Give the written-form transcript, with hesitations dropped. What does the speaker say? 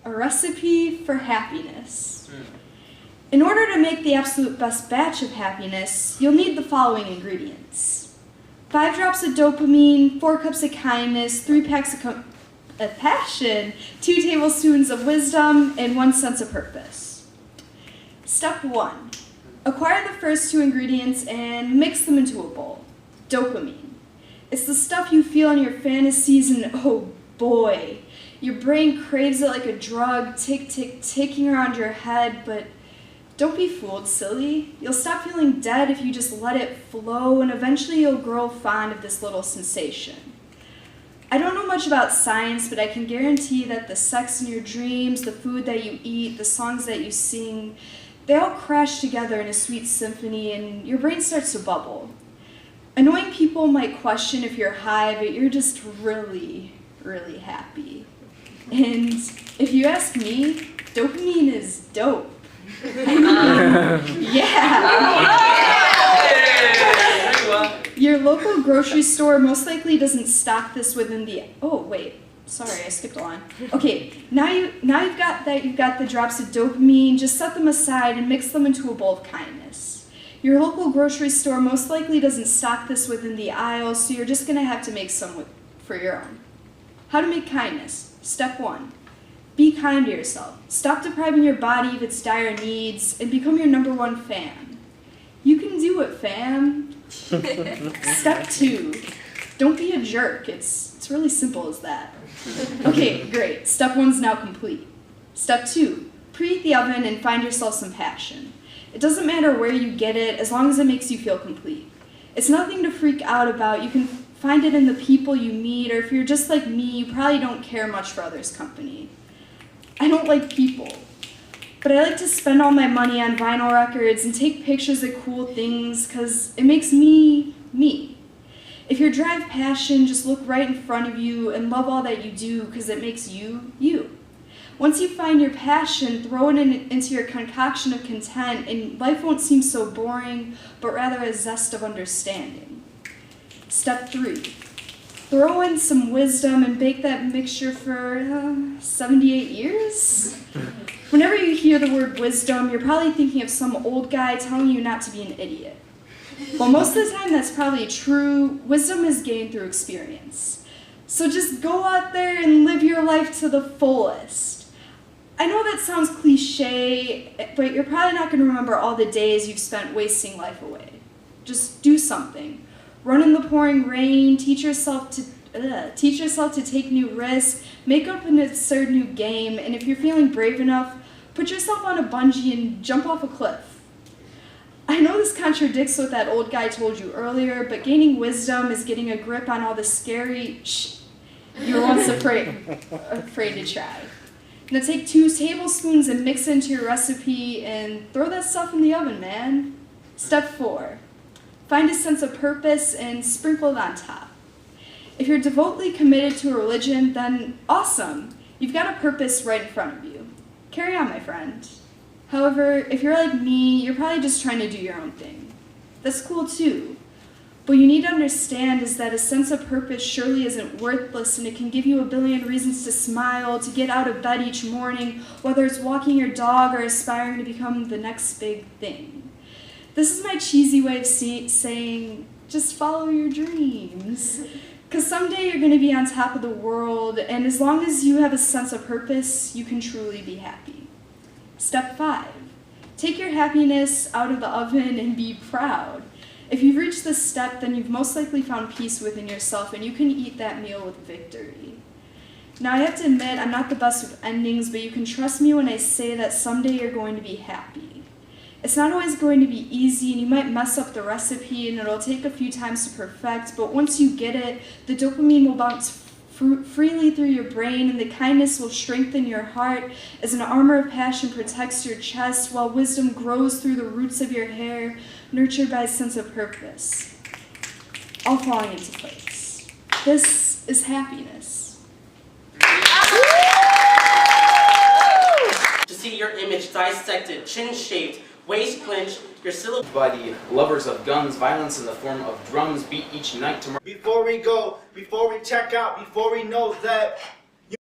A recipe for happiness. In order to make the absolute best batch of happiness, you'll need the following ingredients. 5 drops of dopamine, 4 cups of kindness, 3 packs of passion, 2 tablespoons of wisdom, and 1 sense of purpose. Step 1. Acquire the first 2 ingredients and mix them into a bowl. Dopamine. It's the stuff you feel in your fantasies and oh boy, your brain craves it like a drug, ticking around your head, but don't be fooled, silly. You'll stop feeling dead if you just let it flow, and eventually you'll grow fond of this little sensation. I don't know much about science, but I can guarantee that the sex in your dreams, the food that you eat, the songs that you sing, they all crash together in a sweet symphony, and your brain starts to bubble. Annoying people might question if you're high, but you're just really, really happy. And if you ask me, dopamine is dope. Yeah! Your local grocery store most likely doesn't stock this within the... Oh, wait. Sorry, I skipped a line. Okay, now you've got the drops of dopamine, just set them aside and mix them into a bowl of kindness. Your local grocery store most likely doesn't stock this within the aisle, so you're just going to have to make some for your own. How to make kindness. Step 1. Be kind to yourself. Stop depriving your body of its dire needs and become your #1 fan. You can do it, fam. Step 2. Don't be a jerk. It's really simple as that. Okay, great. Step 1's now complete. Step 2. Preheat the oven and find yourself some passion. It doesn't matter where you get it, as long as it makes you feel complete. It's nothing to freak out about. You can find it in the people you meet, or if you're just like me, you probably don't care much for others' company. I don't like people, but I like to spend all my money on vinyl records and take pictures of cool things because it makes me, me. If you drive passion, just look right in front of you and love all that you do because it makes you, you. Once you find your passion, throw it into your concoction of content and life won't seem so boring, but rather a zest of understanding. Step 3. Throw in some wisdom and bake that mixture for 78 years? Whenever you hear the word wisdom, you're probably thinking of some old guy telling you not to be an idiot. Well, most of the time that's probably true. Wisdom is gained through experience. So just go out there and live your life to the fullest. I know that sounds cliche, but you're probably not going to remember all the days you've spent wasting life away. Just do something. Run in the pouring rain, teach yourself to take new risks, make up an absurd new game, and if you're feeling brave enough, put yourself on a bungee and jump off a cliff. I know this contradicts what that old guy told you earlier, but gaining wisdom is getting a grip on all the scary you were once afraid to try. Now take 2 tablespoons and mix it into your recipe and throw that stuff in the oven, man. Step 4. Find a sense of purpose and sprinkle it on top. If you're devotedly committed to a religion, then awesome. You've got a purpose right in front of you. Carry on, my friend. However, if you're like me, you're probably just trying to do your own thing. That's cool too. What you need to understand is that a sense of purpose surely isn't worthless, and it can give you a billion reasons to smile, to get out of bed each morning, whether it's walking your dog or aspiring to become the next big thing. This is my cheesy way of saying, just follow your dreams. Because someday you're going to be on top of the world, and as long as you have a sense of purpose, you can truly be happy. Step 5. Take your happiness out of the oven and be proud. If you've reached this step, then you've most likely found peace within yourself, and you can eat that meal with victory. Now, I have to admit, I'm not the best with endings, but you can trust me when I say that someday you're going to be happy. It's not always going to be easy, and you might mess up the recipe, and it'll take a few times to perfect, but once you get it, the dopamine will bounce freely through your brain, and the kindness will strengthen your heart as an armor of passion protects your chest, while wisdom grows through the roots of your hair, nurtured by a sense of purpose. All falling into place. This is happiness. To see your image dissected, chin shaved, waist clinched, your silhouette by the lovers of guns, violence in the form of drums beat each night tomorrow. Before we go, before we check out, before we know that